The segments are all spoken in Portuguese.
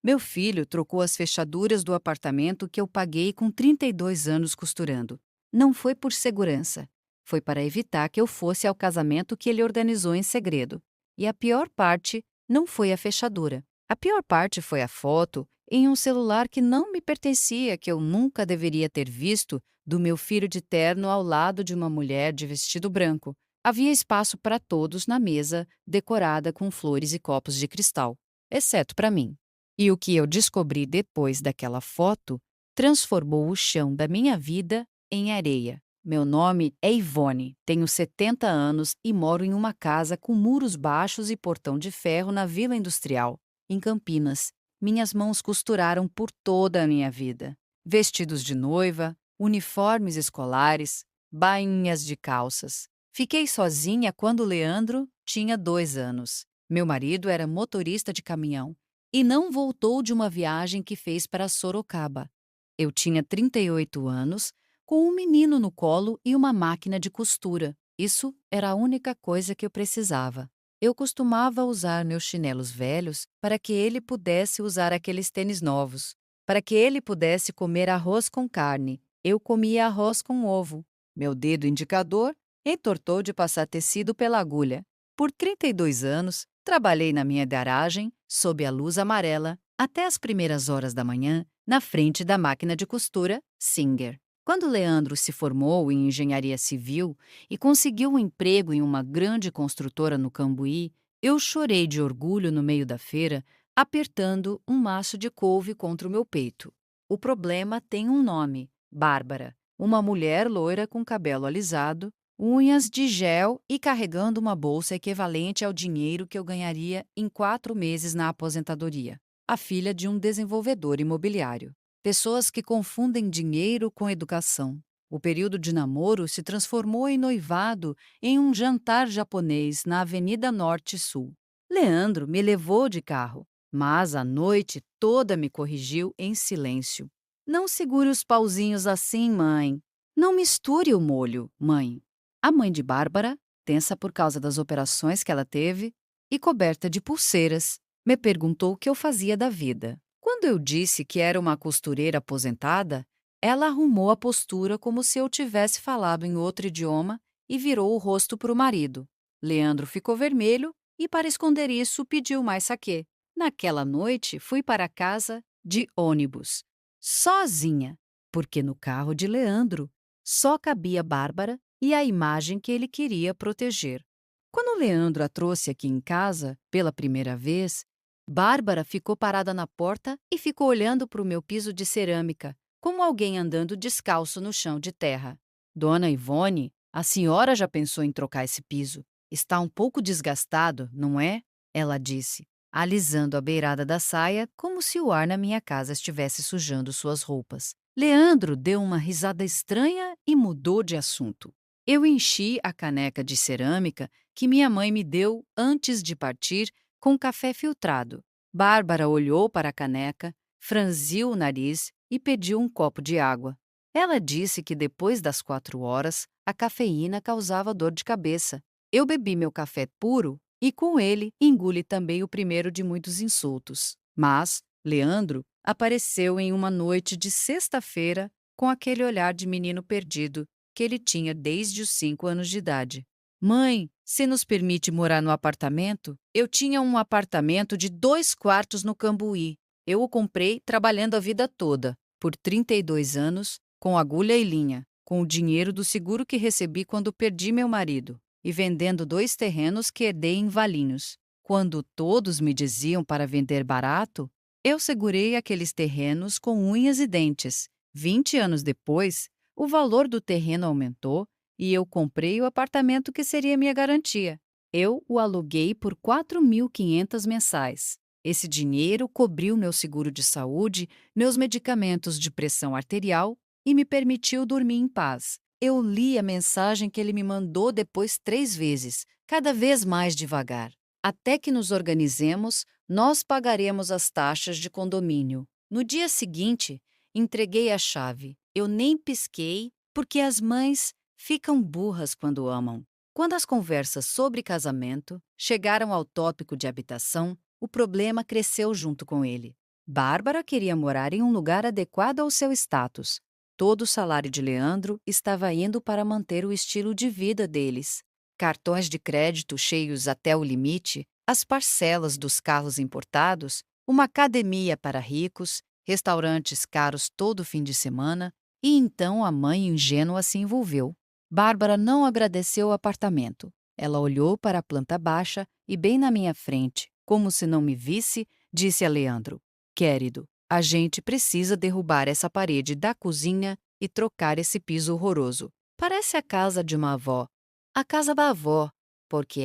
Meu filho trocou as fechaduras do apartamento que eu paguei com 32 anos costurando. Não foi por segurança. Foi para evitar que eu fosse ao casamento que ele organizou em segredo. E a pior parte não foi a fechadura. A pior parte foi a foto em um celular que não me pertencia, que eu nunca deveria ter visto, do meu filho de terno ao lado de uma mulher de vestido branco. Havia espaço para todos na mesa, decorada com flores e copos de cristal, exceto para mim. E o que eu descobri depois daquela foto transformou o chão da minha vida em areia. Meu nome é Ivone, tenho 70 anos e moro em uma casa com muros baixos e portão de ferro na Vila Industrial, em Campinas. Minhas mãos costuraram por toda a minha vida. Vestidos de noiva, uniformes escolares, bainhas de calças. Fiquei sozinha quando Leandro tinha 2 anos. Meu marido era motorista de caminhão e não voltou de uma viagem que fez para Sorocaba. Eu tinha 38 anos, com um menino no colo e uma máquina de costura. Isso era a única coisa que eu precisava. Eu costumava usar meus chinelos velhos para que ele pudesse usar aqueles tênis novos. Para que ele pudesse comer arroz com carne, eu comia arroz com ovo. Meu dedo indicador entortou de passar tecido pela agulha. Por 32 anos, trabalhei na minha garagem, sob a luz amarela, até as primeiras horas da manhã, na frente da máquina de costura Singer. Quando Leandro se formou em engenharia civil e conseguiu um emprego em uma grande construtora no Cambuí, eu chorei de orgulho no meio da feira, apertando um maço de couve contra o meu peito. O problema tem um nome: Bárbara, uma mulher loira com cabelo alisado, unhas de gel e carregando uma bolsa equivalente ao dinheiro que eu ganharia em 4 meses na aposentadoria. A filha de um desenvolvedor imobiliário. Pessoas que confundem dinheiro com educação. O período de namoro se transformou em noivado em um jantar japonês na Avenida Norte Sul. Leandro me levou de carro, mas a noite toda me corrigiu em silêncio. Não segure os pauzinhos assim, mãe. Não misture o molho, mãe. A mãe de Bárbara, tensa por causa das operações que ela teve e coberta de pulseiras, me perguntou o que eu fazia da vida. Quando eu disse que era uma costureira aposentada, ela arrumou a postura como se eu tivesse falado em outro idioma e virou o rosto para o marido. Leandro ficou vermelho e, para esconder isso, pediu mais saquê. Naquela noite, fui para casa de ônibus, sozinha, porque no carro de Leandro só cabia Bárbara e a imagem que ele queria proteger. Quando Leandro a trouxe aqui em casa, pela primeira vez, Bárbara ficou parada na porta e ficou olhando para o meu piso de cerâmica, como alguém andando descalço no chão de terra. Dona Ivone, a senhora já pensou em trocar esse piso? Está um pouco desgastado, não é? Ela disse, alisando a beirada da saia como se o ar na minha casa estivesse sujando suas roupas. Leandro deu uma risada estranha e mudou de assunto. Eu enchi a caneca de cerâmica que minha mãe me deu antes de partir com café filtrado. Bárbara olhou para a caneca, franziu o nariz e pediu um copo de água. Ela disse que depois das 4 horas, a cafeína causava dor de cabeça. Eu bebi meu café puro e, com ele, engoli também o primeiro de muitos insultos. Mas Leandro apareceu em uma noite de sexta-feira com aquele olhar de menino perdido que ele tinha desde os 5 anos de idade. Mãe, se nos permite morar no apartamento? Eu tinha um apartamento de 2 quartos no Cambuí. Eu o comprei trabalhando a vida toda, por 32 anos, com agulha e linha, com o dinheiro do seguro que recebi quando perdi meu marido, e vendendo 2 terrenos que herdei em Valinhos. Quando todos me diziam para vender barato, eu segurei aqueles terrenos com unhas e dentes. 20 anos depois, o valor do terreno aumentou e eu comprei o apartamento que seria minha garantia. Eu o aluguei por 4.500 mensais. Esse dinheiro cobriu meu seguro de saúde, meus medicamentos de pressão arterial e me permitiu dormir em paz. Eu li a mensagem que ele me mandou depois 3 vezes, cada vez mais devagar. Até que nos organizemos, nós pagaremos as taxas de condomínio. No dia seguinte, entreguei a chave. Eu nem pisquei, porque as mães ficam burras quando amam. Quando as conversas sobre casamento chegaram ao tópico de habitação, o problema cresceu junto com ele. Bárbara queria morar em um lugar adequado ao seu status. Todo o salário de Leandro estava indo para manter o estilo de vida deles. Cartões de crédito cheios até o limite, as parcelas dos carros importados, uma academia para ricos, restaurantes caros todo fim de semana, e então a mãe ingênua se envolveu. Bárbara não agradeceu o apartamento. Ela olhou para a planta baixa e, bem na minha frente, como se não me visse, disse a Leandro: Querido, a gente precisa derrubar essa parede da cozinha e trocar esse piso horroroso. Parece a casa de uma avó. A casa da avó, porque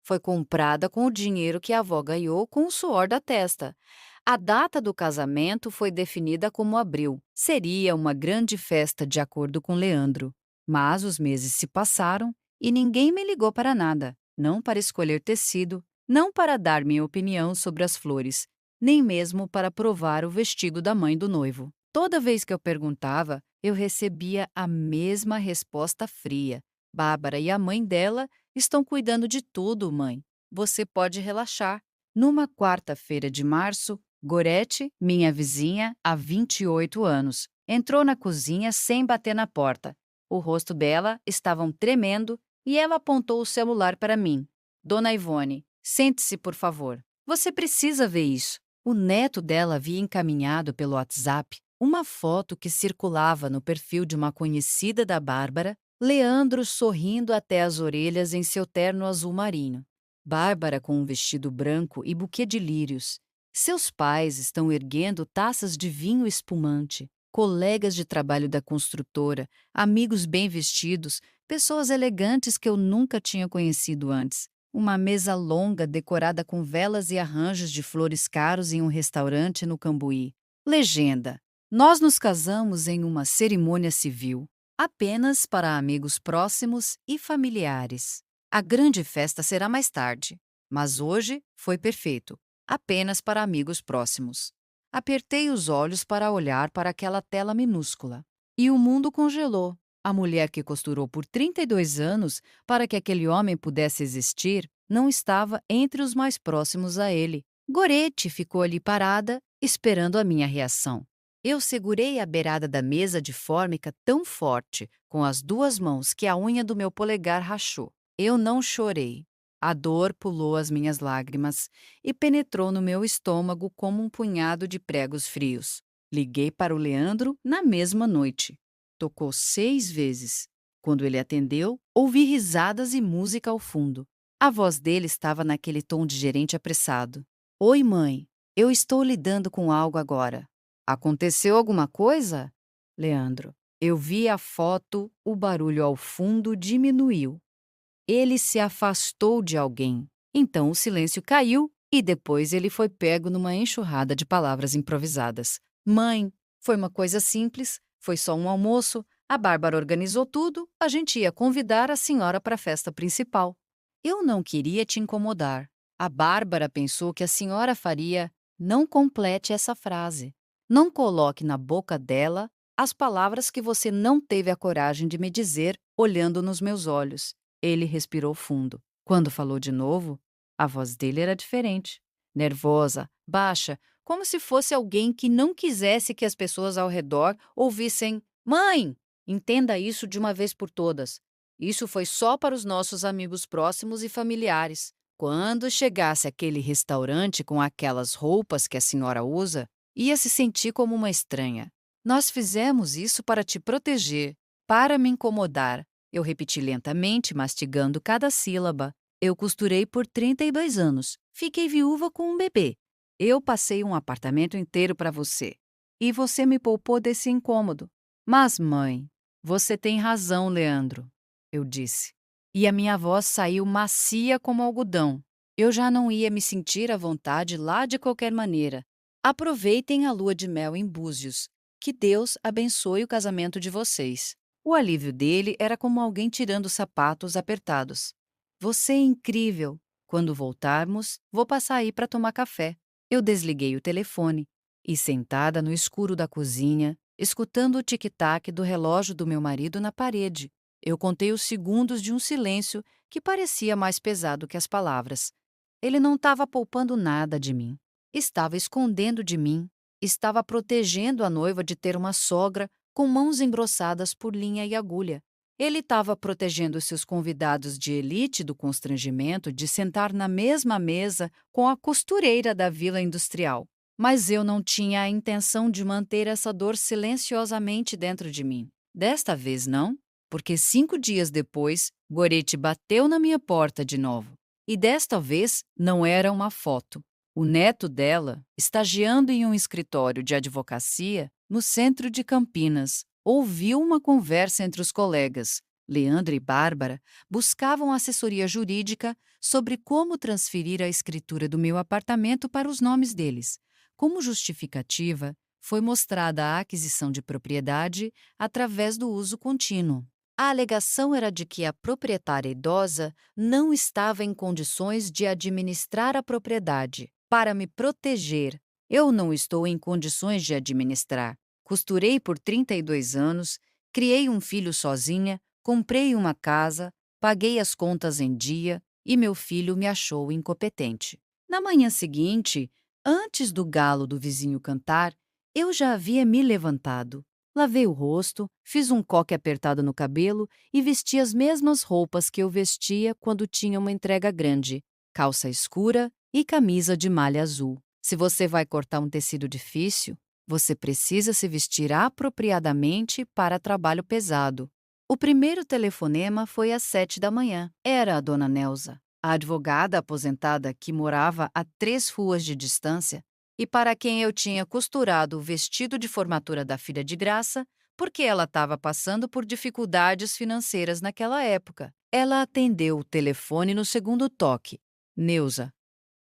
foi comprada com o dinheiro que a avó ganhou com o suor da testa. A data do casamento foi definida como abril. Seria uma grande festa de acordo com Leandro. Mas os meses se passaram e ninguém me ligou para nada. Não para escolher tecido, não para dar minha opinião sobre as flores, nem mesmo para provar o vestido da mãe do noivo. Toda vez que eu perguntava, eu recebia a mesma resposta fria. Bárbara e a mãe dela estão cuidando de tudo, mãe. Você pode relaxar. Numa quarta-feira de março, Gorete, minha vizinha, há 28 anos, entrou na cozinha sem bater na porta. O rosto dela estava tremendo e ela apontou o celular para mim. Dona Ivone, sente-se, por favor. Você precisa ver isso. O neto dela havia encaminhado pelo WhatsApp uma foto que circulava no perfil de uma conhecida da Bárbara, Leandro sorrindo até as orelhas em seu terno azul marinho. Bárbara com um vestido branco e buquê de lírios. Seus pais estão erguendo taças de vinho espumante. Colegas de trabalho da construtora, amigos bem vestidos, pessoas elegantes que eu nunca tinha conhecido antes. Uma mesa longa decorada com velas e arranjos de flores caros em um restaurante no Cambuí. Legenda: Nós nos casamos em uma cerimônia civil, apenas para amigos próximos e familiares. A grande festa será mais tarde, mas hoje foi perfeito, apenas para amigos próximos. Apertei os olhos para olhar para aquela tela minúscula. E o mundo congelou. A mulher que costurou por 32 anos para que aquele homem pudesse existir não estava entre os mais próximos a ele. Gorete ficou ali parada, esperando a minha reação. Eu segurei a beirada da mesa de fórmica tão forte, com as duas mãos, que a unha do meu polegar rachou. Eu não chorei. A dor pulou as minhas lágrimas e penetrou no meu estômago como um punhado de pregos frios. Liguei para o Leandro na mesma noite. Tocou 6 vezes. Quando ele atendeu, ouvi risadas e música ao fundo. A voz dele estava naquele tom de gerente apressado. Oi, mãe. Eu estou lidando com algo agora. Aconteceu alguma coisa? Leandro. Eu vi a foto, o barulho ao fundo diminuiu. Ele se afastou de alguém. Então o silêncio caiu e depois ele foi pego numa enxurrada de palavras improvisadas. Mãe, foi uma coisa simples, foi só um almoço, a Bárbara organizou tudo, a gente ia convidar a senhora para a festa principal. Eu não queria te incomodar. A Bárbara pensou que a senhora faria. Não complete essa frase. Não coloque na boca dela as palavras que você não teve a coragem de me dizer olhando nos meus olhos. Ele respirou fundo. Quando falou de novo, a voz dele era diferente. Nervosa, baixa, como se fosse alguém que não quisesse que as pessoas ao redor ouvissem: Mãe, entenda isso de uma vez por todas. Isso foi só para os nossos amigos próximos e familiares. Quando chegasse àquele restaurante com aquelas roupas que a senhora usa, ia se sentir como uma estranha. Nós fizemos isso para te proteger, para me incomodar. Eu repeti lentamente, mastigando cada sílaba. Eu costurei por 32 anos. Fiquei viúva com um bebê. Eu passei um apartamento inteiro para você. E você me poupou desse incômodo. Mas, mãe, você tem razão, Leandro, eu disse. E a minha voz saiu macia como algodão. Eu já não ia me sentir à vontade lá de qualquer maneira. Aproveitem a lua de mel em Búzios. Que Deus abençoe o casamento de vocês. O alívio dele era como alguém tirando sapatos apertados. Você é incrível. Quando voltarmos, vou passar aí para tomar café. Eu desliguei o telefone e, sentada no escuro da cozinha, escutando o tic-tac do relógio do meu marido na parede, eu contei os segundos de um silêncio que parecia mais pesado que as palavras. Ele não estava poupando nada de mim. Estava escondendo de mim, estava protegendo a noiva de ter uma sogra com mãos engrossadas por linha e agulha. Ele estava protegendo seus convidados de elite do constrangimento de sentar na mesma mesa com a costureira da vila industrial. Mas eu não tinha a intenção de manter essa dor silenciosamente dentro de mim. Desta vez não, porque 5 dias depois, Goretti bateu na minha porta de novo. E desta vez não era uma foto. O neto dela, estagiando em um escritório de advocacia no centro de Campinas, ouviu uma conversa entre os colegas. Leandro e Bárbara buscavam assessoria jurídica sobre como transferir a escritura do meu apartamento para os nomes deles. Como justificativa, foi mostrada a aquisição de propriedade através do uso contínuo. A alegação era de que a proprietária idosa não estava em condições de administrar a propriedade. Para me proteger, eu não estou em condições de administrar. Costurei por 32 anos, criei um filho sozinha, comprei uma casa, paguei as contas em dia e meu filho me achou incompetente. Na manhã seguinte, antes do galo do vizinho cantar, eu já havia me levantado. Lavei o rosto, fiz um coque apertado no cabelo e vesti as mesmas roupas que eu vestia quando tinha uma entrega grande, calça escura e camisa de malha azul. Se você vai cortar um tecido difícil, você precisa se vestir apropriadamente para trabalho pesado. O primeiro telefonema foi às 7 da manhã. Era a dona Nelza, a advogada aposentada que morava a 3 ruas de distância e para quem eu tinha costurado o vestido de formatura da filha de graça, porque ela estava passando por dificuldades financeiras naquela época. Ela atendeu o telefone no segundo toque. Neuza,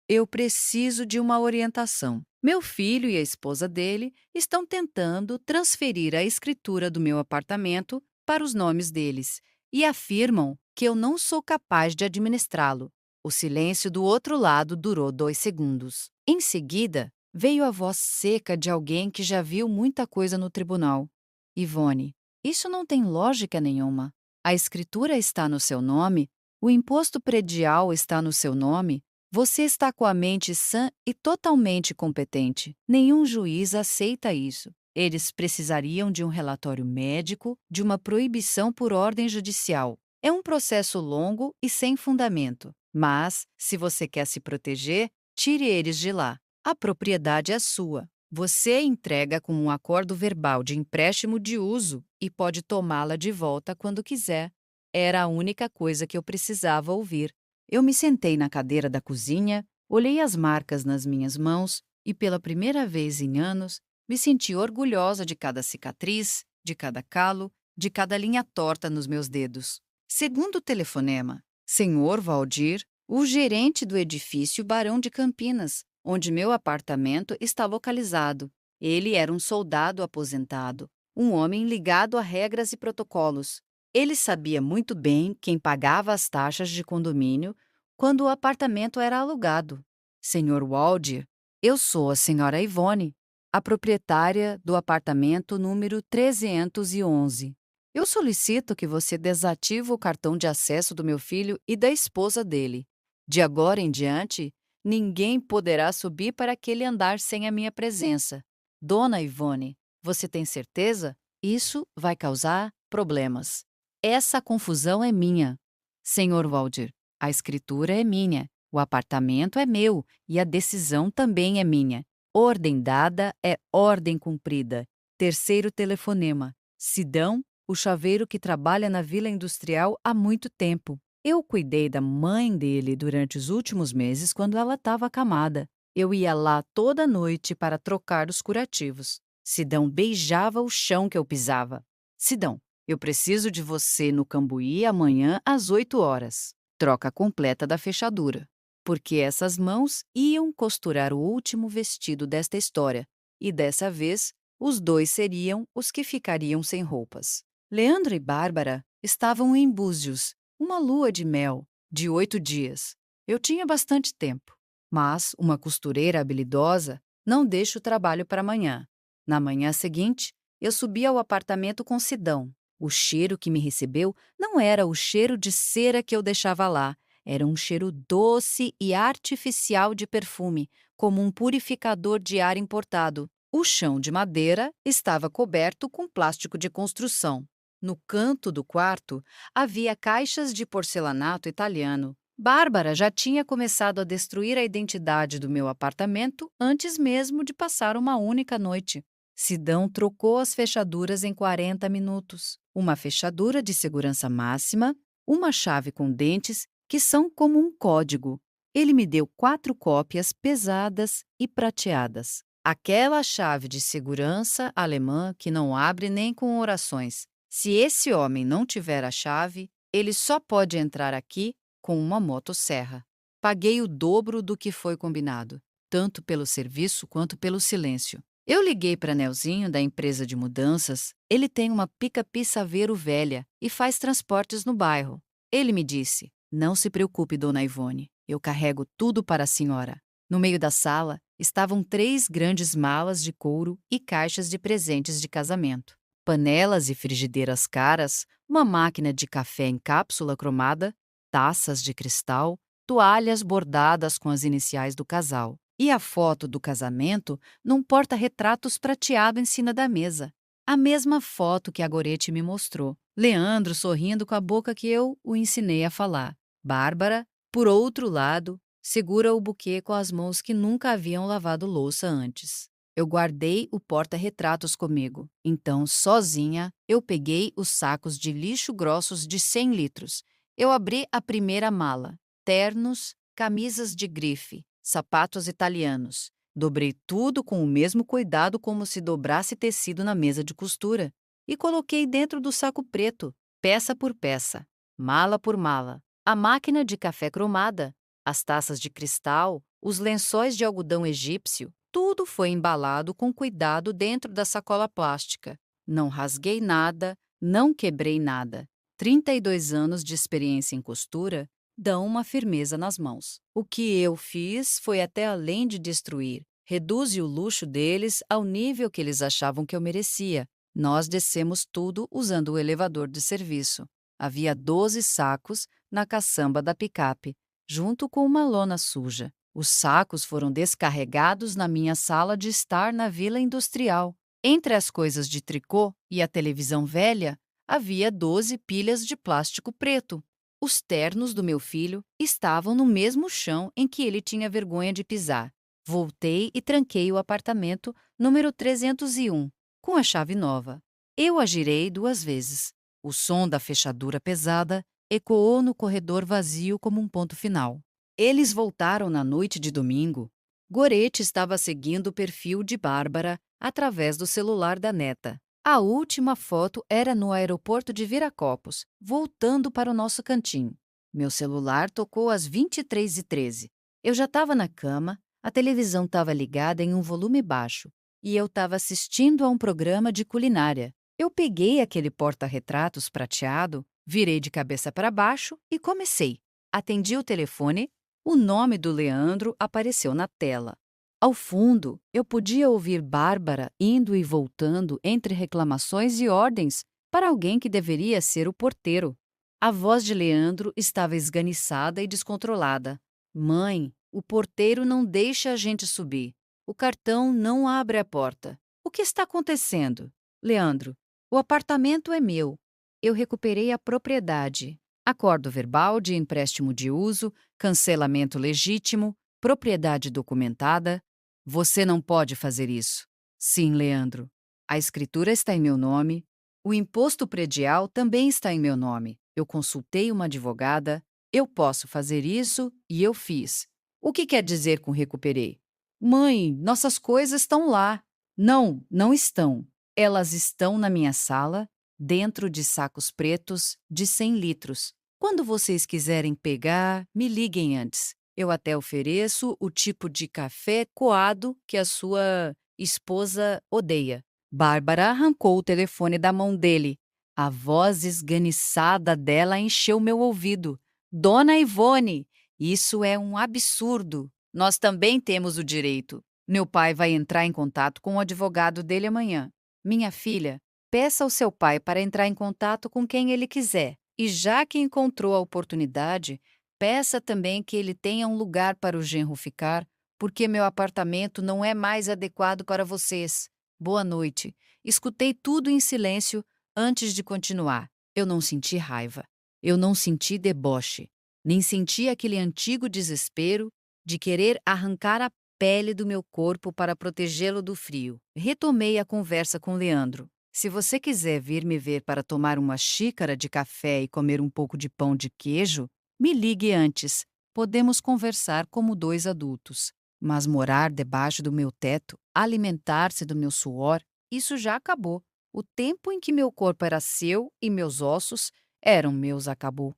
eu preciso de uma orientação. Meu filho e a esposa dele estão tentando transferir a escritura do meu apartamento para os nomes deles e afirmam que eu não sou capaz de administrá-lo. O silêncio do outro lado durou 2 segundos. Em seguida, veio a voz seca de alguém que já viu muita coisa no tribunal. Ivone, isso não tem lógica nenhuma. A escritura está no seu nome, o imposto predial está no seu nome, você está com a mente sã e totalmente competente. Nenhum juiz aceita isso. Eles precisariam de um relatório médico, de uma proibição por ordem judicial. É um processo longo e sem fundamento. Mas, se você quer se proteger, tire eles de lá. A propriedade é sua. Você entrega com um acordo verbal de empréstimo de uso e pode tomá-la de volta quando quiser. Era a única coisa que eu precisava ouvir. Eu me sentei na cadeira da cozinha, olhei as marcas nas minhas mãos e, pela primeira vez em anos, me senti orgulhosa de cada cicatriz, de cada calo, de cada linha torta nos meus dedos. Segundo o telefonema, Senhor Valdir, o gerente do edifício Barão de Campinas, onde meu apartamento está localizado. Ele era um soldado aposentado, um homem ligado a regras e protocolos. Ele sabia muito bem quem pagava as taxas de condomínio quando o apartamento era alugado. Senhor Waldir, eu sou a senhora Ivone, a proprietária do apartamento número 311. Eu solicito que você desative o cartão de acesso do meu filho e da esposa dele. De agora em diante, ninguém poderá subir para aquele andar sem a minha presença. Dona Ivone, você tem certeza? Isso vai causar problemas. Essa confusão é minha. Senhor Waldir, a escritura é minha, o apartamento é meu e a decisão também é minha. Ordem dada é ordem cumprida. Terceiro telefonema. Sidão, o chaveiro que trabalha na Vila Industrial há muito tempo. Eu cuidei da mãe dele durante os últimos meses quando ela estava acamada. Eu ia lá toda noite para trocar os curativos. Sidão beijava o chão que eu pisava. Sidão, eu preciso de você no Cambuí amanhã às 8 horas. Troca completa da fechadura. Porque essas mãos iam costurar o último vestido desta história. E dessa vez, os dois seriam os que ficariam sem roupas. Leandro e Bárbara estavam em Búzios, uma lua de mel, de 8 dias. Eu tinha bastante tempo. Mas uma costureira habilidosa não deixa o trabalho para amanhã. Na manhã seguinte, eu subi ao apartamento com Sidão. O cheiro que me recebeu não era o cheiro de cera que eu deixava lá. Era um cheiro doce e artificial de perfume, como um purificador de ar importado. O chão de madeira estava coberto com plástico de construção. No canto do quarto, havia caixas de porcelanato italiano. Bárbara já tinha começado a destruir a identidade do meu apartamento antes mesmo de passar uma única noite. Sidão trocou as fechaduras em 40 minutos. Uma fechadura de segurança máxima, uma chave com dentes que são como um código. Ele me deu 4 cópias pesadas e prateadas. Aquela chave de segurança alemã que não abre nem com orações. Se esse homem não tiver a chave, ele só pode entrar aqui com uma motosserra. Paguei o dobro do que foi combinado, tanto pelo serviço quanto pelo silêncio. Eu liguei para Nelzinho, da empresa de mudanças. Ele tem uma picape Saveiro velha e faz transportes no bairro. Ele me disse: "Não se preocupe, dona Ivone, eu carrego tudo para a senhora." No meio da sala estavam 3 grandes malas de couro e caixas de presentes de casamento. Panelas e frigideiras caras, uma máquina de café em cápsula cromada, taças de cristal, toalhas bordadas com as iniciais do casal. E a foto do casamento num porta-retratos prateado em cima da mesa. A mesma foto que a Gorete me mostrou. Leandro sorrindo com a boca que eu o ensinei a falar. Bárbara, por outro lado, segura o buquê com as mãos que nunca haviam lavado louça antes. Eu guardei o porta-retratos comigo. Então, sozinha, eu peguei os sacos de lixo grossos de 100 litros. Eu abri a primeira mala. Ternos, camisas de grife, sapatos italianos. Dobrei tudo com o mesmo cuidado como se dobrasse tecido na mesa de costura. E coloquei dentro do saco preto, peça por peça, mala por mala. A máquina de café cromada, as taças de cristal, os lençóis de algodão egípcio, tudo foi embalado com cuidado dentro da sacola plástica. Não rasguei nada, não quebrei nada. 32 anos de experiência em costura dão uma firmeza nas mãos. O que eu fiz foi até além de destruir. Reduzi o luxo deles ao nível que eles achavam que eu merecia. Nós descemos tudo usando o elevador de serviço. Havia 12 sacos na caçamba da picape, junto com uma lona suja. Os sacos foram descarregados na minha sala de estar na Vila Industrial. Entre as coisas de tricô e a televisão velha, havia 12 pilhas de plástico preto. Os ternos do meu filho estavam no mesmo chão em que ele tinha vergonha de pisar. Voltei e tranquei o apartamento número 301, com a chave nova. Eu a girei 2 vezes. O som da fechadura pesada ecoou no corredor vazio como um ponto final. Eles voltaram na noite de domingo. Gorete estava seguindo o perfil de Bárbara através do celular da neta. A última foto era no aeroporto de Viracopos, voltando para o nosso cantinho. Meu celular tocou às 23h13. Eu já estava na cama, a televisão estava ligada em um volume baixo e eu estava assistindo a um programa de culinária. Eu peguei aquele porta-retratos prateado, virei de cabeça para baixo e comecei. Atendi o telefone. O nome do Leandro apareceu na tela. Ao fundo, eu podia ouvir Bárbara indo e voltando entre reclamações e ordens para alguém que deveria ser o porteiro. A voz de Leandro estava esganiçada e descontrolada. "Mãe, o porteiro não deixa a gente subir. O cartão não abre a porta. O que está acontecendo?" "Leandro, o apartamento é meu. Eu recuperei a propriedade. Acordo verbal de empréstimo de uso, cancelamento legítimo, propriedade documentada." "Você não pode fazer isso." "Sim, Leandro. A escritura está em meu nome. O imposto predial também está em meu nome. Eu consultei uma advogada. Eu posso fazer isso e eu fiz." "O que quer dizer com recuperei?" "Mãe, nossas coisas estão lá." "Não, não estão. Elas estão na minha sala, dentro de sacos pretos de 100 litros. Quando vocês quiserem pegar, me liguem antes. Eu até ofereço o tipo de café coado que a sua esposa odeia." Bárbara arrancou o telefone da mão dele. A voz esganiçada dela encheu meu ouvido. "Dona Ivone, isso é um absurdo. Nós também temos o direito. Meu pai vai entrar em contato com o advogado dele amanhã. Minha filha, peça ao seu pai para entrar em contato com quem ele quiser. E já que encontrou a oportunidade, peça também que ele tenha um lugar para o genro ficar Porque meu apartamento não é mais adequado para vocês. Boa noite. Escutei tudo em silêncio antes de continuar. Eu não senti raiva. Eu não senti deboche. Nem senti aquele antigo desespero de querer arrancar a pele do meu corpo para protegê-lo do frio. Retomei a conversa com Leandro. Se você quiser vir me ver para tomar uma xícara de café e comer um pouco de pão de queijo, me ligue antes. Podemos conversar como dois adultos. Mas morar debaixo do meu teto, alimentar-se do meu suor, isso já acabou. O tempo em que meu corpo era seu e meus ossos eram meus acabou.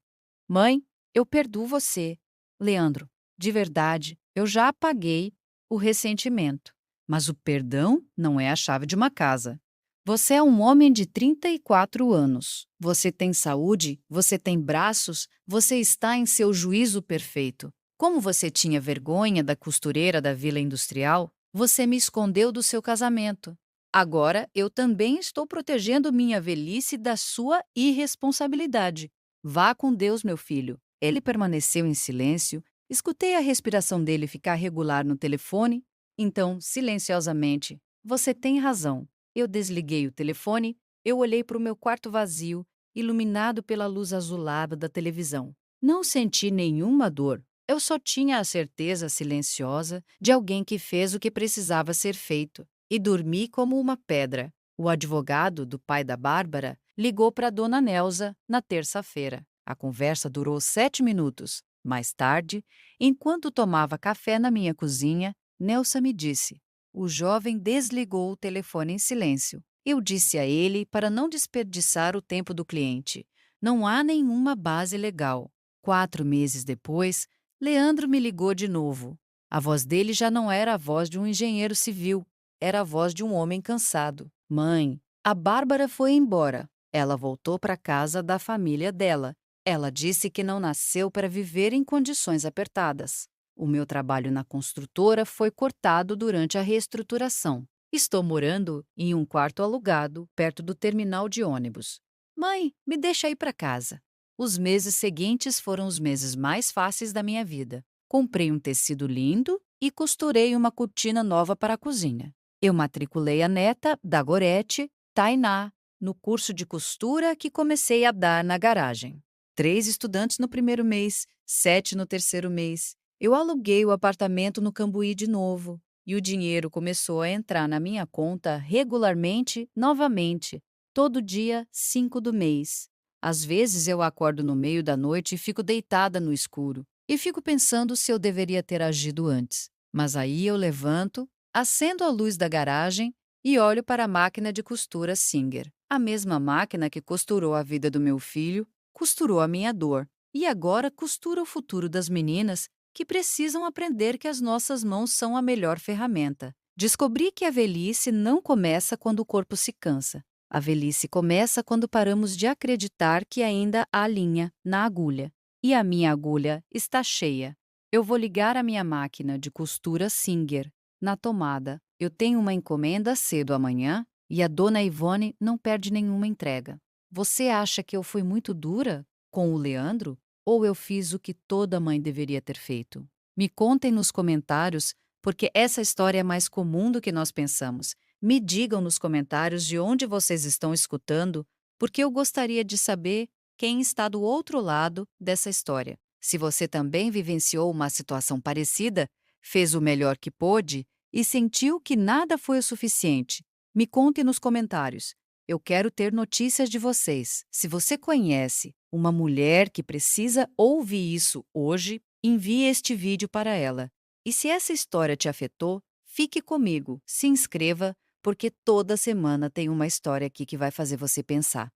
Mãe, eu perdoo você. Leandro, de verdade, eu já apaguei o ressentimento. Mas o perdão não é a chave de uma casa. Você é um homem de 34 anos. Você tem saúde, você tem braços, você está em seu juízo perfeito. Como você tinha vergonha da costureira da Vila Industrial, você me escondeu do seu casamento. Agora eu também estou protegendo minha velhice da sua irresponsabilidade. Vá com Deus, meu filho. Ele permaneceu em silêncio. Escutei a respiração dele ficar regular no telefone. Então, silenciosamente, você tem razão. Eu desliguei o telefone, eu olhei para o meu quarto vazio, iluminado pela luz azulada da televisão. Não senti nenhuma dor. Eu só tinha a certeza silenciosa de alguém que fez o que precisava ser feito. E dormi como uma pedra. O advogado do pai da Bárbara ligou para Dona Nelsa na terça-feira. A conversa durou 7 minutos. Mais tarde, enquanto tomava café na minha cozinha, Nelsa me disse: o jovem desligou o telefone em silêncio. Eu disse a ele para não desperdiçar o tempo do cliente. Não há nenhuma base legal. 4 meses depois, Leandro me ligou de novo. A voz dele já não era a voz de um engenheiro civil, era a voz de um homem cansado. Mãe, a Bárbara foi embora. Ela voltou para casa da família dela. Ela disse que não nasceu para viver em condições apertadas. O meu trabalho na construtora foi cortado durante a reestruturação. Estou morando em um quarto alugado, perto do terminal de ônibus. Mãe, me deixa ir para casa. Os meses seguintes foram os meses mais fáceis da minha vida. Comprei um tecido lindo e costurei uma cortina nova para a cozinha. Eu matriculei a neta da Gorete, Tainá, no curso de costura que comecei a dar na garagem. 3 estudantes no primeiro mês, 7 no terceiro mês. Eu aluguei o apartamento no Cambuí de novo e o dinheiro começou a entrar na minha conta regularmente, novamente, todo dia 5 do mês. Às vezes eu acordo no meio da noite e fico deitada no escuro e fico pensando se eu deveria ter agido antes. Mas aí eu levanto, acendo a luz da garagem e olho para a máquina de costura Singer. A mesma máquina que costurou a vida do meu filho, costurou a minha dor e agora costura o futuro das meninas que precisam aprender que as nossas mãos são a melhor ferramenta. Descobri que a velhice não começa quando o corpo se cansa. A velhice começa quando paramos de acreditar que ainda há linha na agulha. E a minha agulha está cheia. Eu vou ligar a minha máquina de costura Singer na tomada. Eu tenho uma encomenda cedo amanhã e a dona Ivone não perde nenhuma entrega. Você acha que eu fui muito dura com o Leandro? Ou eu fiz o que toda mãe deveria ter feito? Me contem nos comentários, porque essa história é mais comum do que nós pensamos. Me digam nos comentários de onde vocês estão escutando, porque eu gostaria de saber quem está do outro lado dessa história. Se você também vivenciou uma situação parecida, fez o melhor que pôde e sentiu que nada foi o suficiente, me conte nos comentários. Eu quero ter notícias de vocês. Se você conhece uma mulher que precisa ouvir isso hoje, envie este vídeo para ela. E se essa história te afetou, fique comigo, se inscreva, porque toda semana tem uma história aqui que vai fazer você pensar.